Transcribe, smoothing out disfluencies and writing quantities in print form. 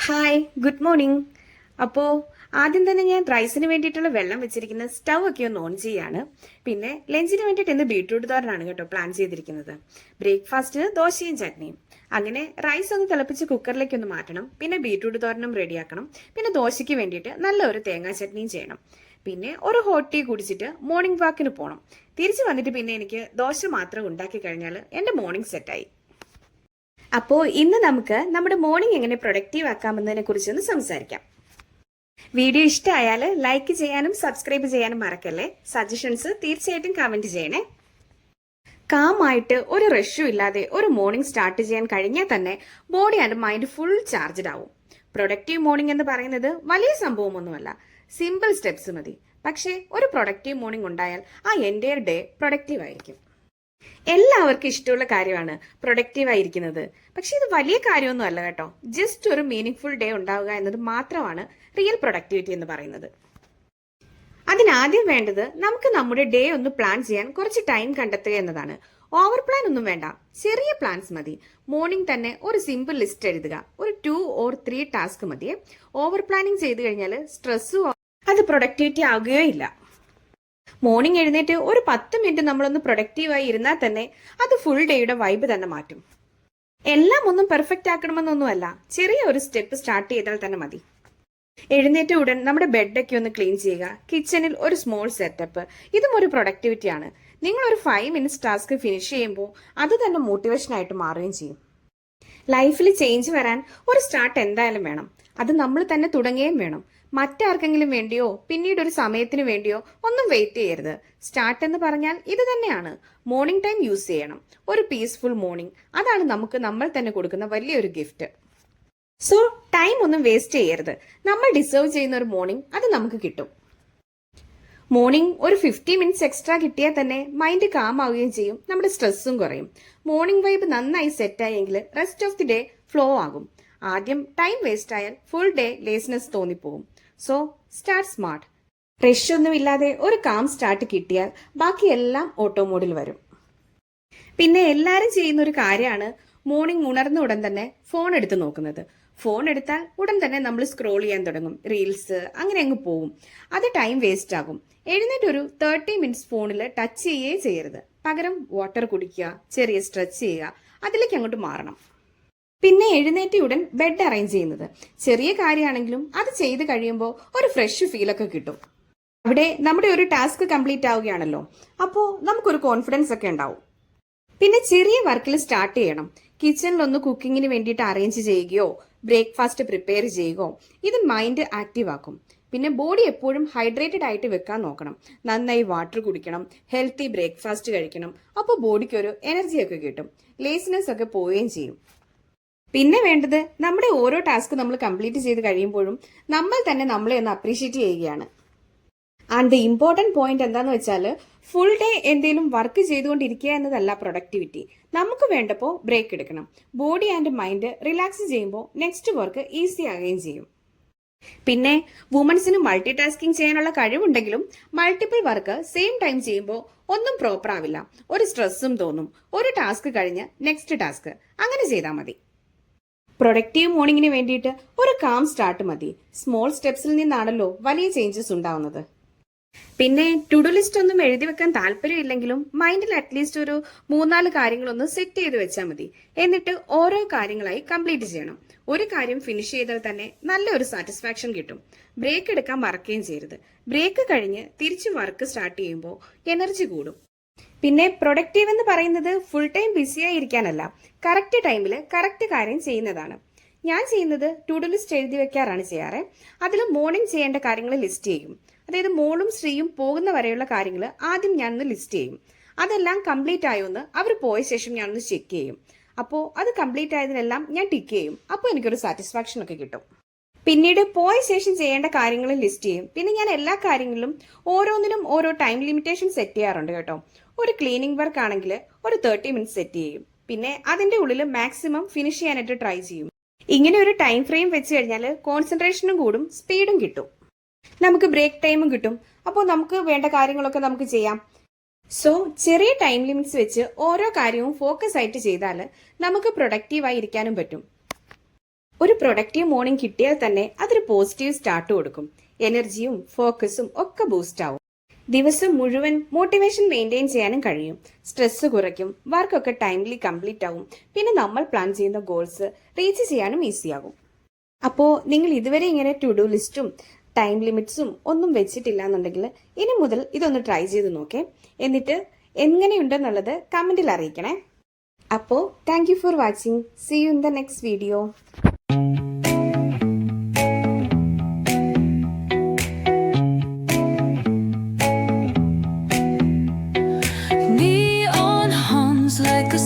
Hi good morning. അപ്പോൾ ആദ്യം തന്നെ ഞാൻ റൈസിന് വേണ്ടിയിട്ടുള്ള വെള്ളം വെച്ചിരിക്കുന്ന സ്റ്റൗ ഒക്കെ ഒന്ന് ഓൺ ചെയ്യാണ്. പിന്നെ ലഞ്ചിന് വേണ്ടിയിട്ട് ഇന്ന് ബീട്രൂട്ട് തോരനാണ് കേട്ടോ പ്ലാൻ ചെയ്തിരിക്കുന്നത്. ബ്രേക്ക്ഫാസ്റ്റിന് ദോശയും ചട്നിയും. അങ്ങനെ റൈസ് ഒന്ന് തിളപ്പിച്ച് കുക്കറിലേക്ക് ഒന്ന് മാറ്റണം. പിന്നെ ബീട്രൂട്ട് തോരനും റെഡിയാക്കണം. പിന്നെ ദോശയ്ക്ക് വേണ്ടിയിട്ട് നല്ലൊരു തേങ്ങാ ചട്നിയും ചെയ്യണം. പിന്നെ ഒരു ഹോട്ട് ടീ കുടിച്ചിട്ട് മോർണിംഗ് വാക്കിന് പോകണം. തിരിച്ചു വന്നിട്ട് പിന്നെ എനിക്ക് ദോശ മാത്രം ഉണ്ടാക്കി കഴിഞ്ഞാൽ എൻ്റെ മോർണിംഗ് സെറ്റായി. അപ്പോൾ ഇന്ന് നമുക്ക് നമ്മുടെ മോർണിംഗ് എങ്ങനെ പ്രൊഡക്റ്റീവ് ആക്കാമെന്നതിനെ കുറിച്ചൊന്ന് സംസാരിക്കാം. വീഡിയോ ഇഷ്ടമായാൽ ലൈക്ക് ചെയ്യാനും സബ്സ്ക്രൈബ് ചെയ്യാനും മറക്കല്ലേ. സജഷൻസ് തീർച്ചയായിട്ടും കമന്റ് ചെയ്യണേ. കാമായിട്ട് ഒരു റഷും ഇല്ലാതെ ഒരു മോർണിംഗ് സ്റ്റാർട്ട് ചെയ്യാൻ കഴിഞ്ഞാൽ തന്നെ body and mind full charged ആവും. പ്രൊഡക്റ്റീവ് മോർണിംഗ് എന്ന് പറയുന്നത് വലിയ സംഭവമൊന്നുമല്ല, സിമ്പിൾ സ്റ്റെപ്സ് മതി. പക്ഷേ ഒരു പ്രൊഡക്റ്റീവ് മോർണിംഗ് ഉണ്ടായാൽ ആ എൻ്റയർ ഡേ പ്രൊഡക്റ്റീവ് ആയിരിക്കും. എല്ലാവർക്കും ഇഷ്ടമുള്ള കാര്യമാണ് പ്രൊഡക്റ്റീവ് ആയിരിക്കുന്നത്. പക്ഷെ ഇത് വലിയ കാര്യമൊന്നും അല്ല കേട്ടോ. ജസ്റ്റ് ഒരു മീനിങ് ഫുൾ ഡേ ഉണ്ടാവുക എന്നത് മാത്രമാണ് റിയൽ പ്രൊഡക്ടിവിറ്റി എന്ന് പറയുന്നത്. അതിനാദ്യം വേണ്ടത് നമുക്ക് നമ്മുടെ ഡേ ഒന്ന് പ്ലാൻ ചെയ്യാൻ കുറച്ച് ടൈം കണ്ടെത്തുക എന്നതാണ്. ഓവർ പ്ലാൻ ഒന്നും വേണ്ട, ചെറിയ പ്ലാൻസ് മതി. മോർണിംഗ് തന്നെ ഒരു സിമ്പിൾ ലിസ്റ്റ് എഴുതുക. ഒരു 2 or 3 ടാസ്ക് മതിയെ. ഓവർ പ്ലാനിങ് ചെയ്തു കഴിഞ്ഞാൽ സ്ട്രെസ്സും അത് പ്രൊഡക്ടിവിറ്റി ആവുകയോ ഇല്ല. മോർണിംഗ് എഴുന്നേറ്റ് ഒരു 10 മിനിറ്റ് നമ്മളൊന്ന് പ്രൊഡക്റ്റീവായി ഇരുന്നാൽ തന്നെ അത് ഫുൾ ഡേയുടെ വൈബ് തന്നെ മാറ്റും. എല്ലാം ഒന്നും പെർഫെക്റ്റ് ആക്കണമെന്നൊന്നുമല്ല, ചെറിയ ഒരു സ്റ്റെപ്പ് സ്റ്റാർട്ട് ചെയ്താൽ തന്നെ മതി. എഴുന്നേറ്റ് ഉടൻ നമ്മുടെ ബെഡൊക്കെ ഒന്ന് ക്ലീൻ ചെയ്യുക. കിച്ചണിൽ ഒരു സ്മോൾ സെറ്റപ്പ്, ഇതും ഒരു പ്രൊഡക്ടിവിറ്റിയാണ്. നിങ്ങൾ ഒരു 5 മിനിറ്റ്സ് ടാസ്ക് ഫിനിഷ് ചെയ്യുമ്പോൾ അത് തന്നെ മോട്ടിവേഷൻ ആയിട്ട് മാറുകയും ചെയ്യും. ലൈഫിൽ ചേഞ്ച് വരാൻ ഒരു സ്റ്റാർട്ട് എന്തായാലും വേണം. അത് നമ്മൾ തന്നെ തുടങ്ങുകയും വേണം. മറ്റാർക്കെങ്കിലും വേണ്ടിയോ പിന്നീട് ഒരു സമയത്തിന് വേണ്ടിയോ ഒന്നും വെയിറ്റ് ചെയ്യരുത്. സ്റ്റാർട്ട് എന്ന് പറഞ്ഞാൽ ഇത് തന്നെയാണ്. മോർണിംഗ് ടൈം യൂസ് ചെയ്യണം. ഒരു പീസ്ഫുൾ മോർണിംഗ്, അതാണ് നമുക്ക് നമ്മൾ തന്നെ കൊടുക്കുന്ന വലിയൊരു ഗിഫ്റ്റ്. സോ ടൈം ഒന്നും വേസ്റ്റ് ചെയ്യരുത്. നമ്മൾ ഡിസേർവ് ചെയ്യുന്ന ഒരു മോർണിംഗ് അത് നമുക്ക് കിട്ടും. മോർണിംഗ് ഒരു 50 മിനിറ്റ്സ് എക്സ്ട്രാ കിട്ടിയാൽ തന്നെ മൈൻഡ് കാം ആവുകയും ചെയ്യും, നമ്മുടെ സ്ട്രെസ്സും കുറയും. മോർണിംഗ് വൈബ് നന്നായി സെറ്റായെങ്കിൽ rest of the day flow ആകും. ആദ്യം ടൈം വേസ്റ്റ് ആയാൽ ഫുൾ ഡേ ലേസ്നെസ് തോന്നിപ്പോകും. So start smart. റഷ് ഒന്നുമില്ലാതെ ഒരു കാം സ്റ്റാർട്ട് കിട്ടിയാൽ ബാക്കിയെല്ലാം ഓട്ടോ മോഡിൽ വരും. പിന്നെ എല്ലാവരും ചെയ്യുന്ന ഒരു കാര്യമാണ് മോർണിംഗ് ഉണർന്ന ഉടൻ തന്നെ ഫോൺ എടുത്ത് നോക്കുന്നത്. ഫോൺ എടുത്താൽ ഉടൻ തന്നെ നമ്മൾ സ്ക്രോൾ ചെയ്യാൻ തുടങ്ങും, റീൽസ് അങ്ങനെ അങ്ങ് പോവും. അത് ടൈം വേസ്റ്റ് ആകും. എഴുന്നേറ്റ് ഒരു 30 മിനിറ്റ്സ് ഫോണിൽ ടച്ച് ചെയ്യേ ചെയ്യരുത്. പകരം വാട്ടർ കുടിക്കുക, ചെറിയ സ്ട്രെച്ച് ചെയ്യുക, അതിലേക്ക് അങ്ങോട്ട് മാറണം. പിന്നെ എഴുന്നേറ്റ് ഉടൻ ബെഡ് അറേഞ്ച് ചെയ്യുന്നത് ചെറിയ കാര്യമാണെങ്കിലും അത് ചെയ്ത് കഴിയുമ്പോൾ ഒരു ഫ്രഷ് ഫീലൊക്കെ കിട്ടും. അവിടെ നമ്മുടെ ഒരു ടാസ്ക് കംപ്ലീറ്റ് ആവുകയാണല്ലോ, അപ്പോൾ നമുക്കൊരു കോൺഫിഡൻസ് ഒക്കെ ഉണ്ടാവും. പിന്നെ ചെറിയ വർക്കിൽ സ്റ്റാർട്ട് ചെയ്യണം. കിച്ചണിലൊന്ന് കുക്കിങ്ങിന് വേണ്ടിയിട്ട് അറേഞ്ച് ചെയ്യുകയോ ബ്രേക്ക്ഫാസ്റ്റ് പ്രിപ്പയർ ചെയ്യുകയോ ഇത് മൈൻഡ് ആക്റ്റീവ് ആക്കും. പിന്നെ ബോഡി എപ്പോഴും ഹൈഡ്രേറ്റഡ് ആയിട്ട് വെക്കാൻ നോക്കണം. നന്നായി വാട്ടർ കുടിക്കണം, ഹെൽത്തി ബ്രേക്ക്ഫാസ്റ്റ് കഴിക്കണം. അപ്പോൾ ബോഡിക്ക് ഒരു എനർജിയൊക്കെ കിട്ടും, ലേസിനെസ് ഒക്കെ പോവുകയും ചെയ്യും. പിന്നെ വേണ്ടത് നമ്മുടെ ഓരോ ടാസ്ക് നമ്മൾ കംപ്ലീറ്റ് ചെയ്ത് കഴിയുമ്പോഴും നമ്മൾ തന്നെ നമ്മളെ ഒന്ന് അപ്രീഷിയേറ്റ് ചെയ്യുകയാണ്. ആൻഡ് ദി ഇമ്പോർട്ടന്റ് പോയിന്റ് എന്താന്ന് വെച്ചാൽ ഫുൾ ഡേ എന്തെങ്കിലും വർക്ക് ചെയ്തുകൊണ്ടിരിക്കുക എന്നതല്ല പ്രൊഡക്ടിവിറ്റി. നമുക്ക് വേണ്ടപ്പോൾ ബ്രേക്ക് എടുക്കണം. ബോഡി ആൻഡ് മൈൻഡ് റിലാക്സ് ചെയ്യുമ്പോൾ നെക്സ്റ്റ് വർക്ക് ഈസി ആകുകയും ചെയ്യും. പിന്നെ വുമൻസിന് മൾട്ടി ടാസ്കിങ് ചെയ്യാനുള്ള കഴിവുണ്ടെങ്കിലും മൾട്ടിപ്പിൾ വർക്ക് സെയിം ടൈം ചെയ്യുമ്പോൾ ഒന്നും പ്രോപ്പർ ആവില്ല. ഒരു സ്ട്രെസ്സും തോന്നും. ഒരു ടാസ്ക് കഴിഞ്ഞ് നെക്സ്റ്റ് ടാസ്ക് അങ്ങനെ ചെയ്താൽ മതി. പ്രൊഡക്റ്റീവ് മോർണിംഗിന് വേണ്ടിയിട്ട് ഒരു കാം സ്റ്റാർട്ട് മതി. സ്മോൾ സ്റ്റെപ്സിൽ നിന്നാണല്ലോ വലിയ ചേഞ്ചസ് ഉണ്ടാവുന്നത്. പിന്നെ ടു ഡു ലിസ്റ്റ് ഒന്നും എഴുതി വെക്കാൻ താല്പര്യമില്ലെങ്കിലും മൈൻഡിൽ അറ്റ്ലീസ്റ്റ് ഒരു 3-4 കാര്യങ്ങളൊന്ന് സെറ്റ് ചെയ്ത് വെച്ചാൽ മതി. എന്നിട്ട് ഓരോ കാര്യങ്ങളായി കംപ്ലീറ്റ് ചെയ്യണം. ഒരു കാര്യം ഫിനിഷ് ചെയ്താൽ തന്നെ നല്ലൊരു സാറ്റിസ്ഫാക്ഷൻ കിട്ടും. ബ്രേക്ക് എടുക്കാൻ മറക്കുകയും ചെയ്യരുത്. ബ്രേക്ക് കഴിഞ്ഞ് തിരിച്ച് വർക്ക് സ്റ്റാർട്ട് ചെയ്യുമ്പോൾ എനർജി കൂടും. പിന്നെ പ്രൊഡക്റ്റീവ് എന്ന് പറയുന്നത് ഫുൾ ടൈം ബിസിയായി ഇരിക്കാനല്ല, കറക്റ്റ് ടൈമിൽ കറക്റ്റ് കാര്യം ചെയ്യുന്നതാണ്. ഞാൻ ചെയ്യുന്നത് ടു ഡു ലിസ്റ്റ് എഴുതി വെക്കാറാണ് ചെയ്യാറ്. അതിൽ മോർണിംഗ് ചെയ്യേണ്ട കാര്യങ്ങൾ ലിസ്റ്റ് ചെയ്യും. അതായത് മോളും ശ്രീയും പോകുന്ന വരെയുള്ള കാര്യങ്ങൾ ആദ്യം ഞാനൊന്ന് ലിസ്റ്റ് ചെയ്യും. അതെല്ലാം കംപ്ലീറ്റ് ആയോ എന്ന് അവർ പോയ ശേഷം ഞാനൊന്ന് ചെക്ക് ചെയ്യും. അപ്പോൾ അത് കംപ്ലീറ്റ് ആയതിനെല്ലാം ഞാൻ ടിക്ക് ചെയ്യും. അപ്പോൾ എനിക്കൊരു സാറ്റിസ്ഫാക്ഷൻ ഒക്കെ കിട്ടും. പിന്നീട് പോയ ശേഷം ചെയ്യേണ്ട കാര്യങ്ങൾ ലിസ്റ്റ് ചെയ്യും. പിന്നെ ഞാൻ എല്ലാ കാര്യങ്ങളിലും ഓരോന്നിനും ഓരോ ടൈം ലിമിറ്റേഷൻ സെറ്റ് ചെയ്യാറുണ്ട് കേട്ടോ. ഒരു ക്ലീനിങ് വർക്ക് ആണെങ്കിൽ ഒരു 30 മിനിറ്റ്സ് സെറ്റ് ചെയ്യും. പിന്നെ അതിന്റെ ഉള്ളിൽ മാക്സിമം ഫിനിഷ് ചെയ്യാനായിട്ട് ട്രൈ ചെയ്യും. ഇങ്ങനെ ഒരു ടൈം ഫ്രെയിം വെച്ച് കഴിഞ്ഞാൽ കോൺസെൻട്രേഷനും കൂടും, സ്പീഡും കിട്ടും. നമുക്ക് ബ്രേക്ക് ടൈമും കിട്ടും. അപ്പോൾ നമുക്ക് വേണ്ട കാര്യങ്ങളൊക്കെ നമുക്ക് ചെയ്യാം. സോ ചെറിയ ടൈം ലിമിറ്റ്സ് വെച്ച് ഓരോ കാര്യവും ഫോക്കസ് ആയിട്ട് ചെയ്താൽ നമുക്ക് പ്രൊഡക്റ്റീവായി ഇരിക്കാനും പറ്റും. ഒരു പ്രൊഡക്റ്റീവ് മോർണിംഗ് കിട്ടിയാൽ തന്നെ അതൊരു പോസിറ്റീവ് സ്റ്റാർട്ട് കൊടുക്കും. എനർജിയും ഫോക്കസും ഒക്കെ ബൂസ്റ്റ് ആവും. ദിവസം മുഴുവൻ മോട്ടിവേഷൻ മെയിൻറ്റെയിൻ ചെയ്യാനും കഴിയും. സ്ട്രെസ് കുറയ്ക്കും, വർക്കൊക്കെ ടൈംലി കംപ്ലീറ്റ് ആവും. പിന്നെ നമ്മൾ പ്ലാൻ ചെയ്യുന്ന ഗോൾസ് റീച്ച് ചെയ്യാനും ഈസിയാകും. അപ്പോൾ നിങ്ങൾ ഇതുവരെ ഇങ്ങനെ ടു ഡു ലിസ്റ്റും ടൈം ലിമിറ്റ്സും ഒന്നും വെച്ചിട്ടില്ല എന്നുണ്ടെങ്കിൽ ഇനി മുതൽ ഇതൊന്ന് ട്രൈ ചെയ്ത് നോക്കേ. എന്നിട്ട് എങ്ങനെയുണ്ടെന്നുള്ളത് കമന്റിൽ അറിയിക്കണേ. അപ്പോൾ thank you for watching. See you in the next video. Neon hums like a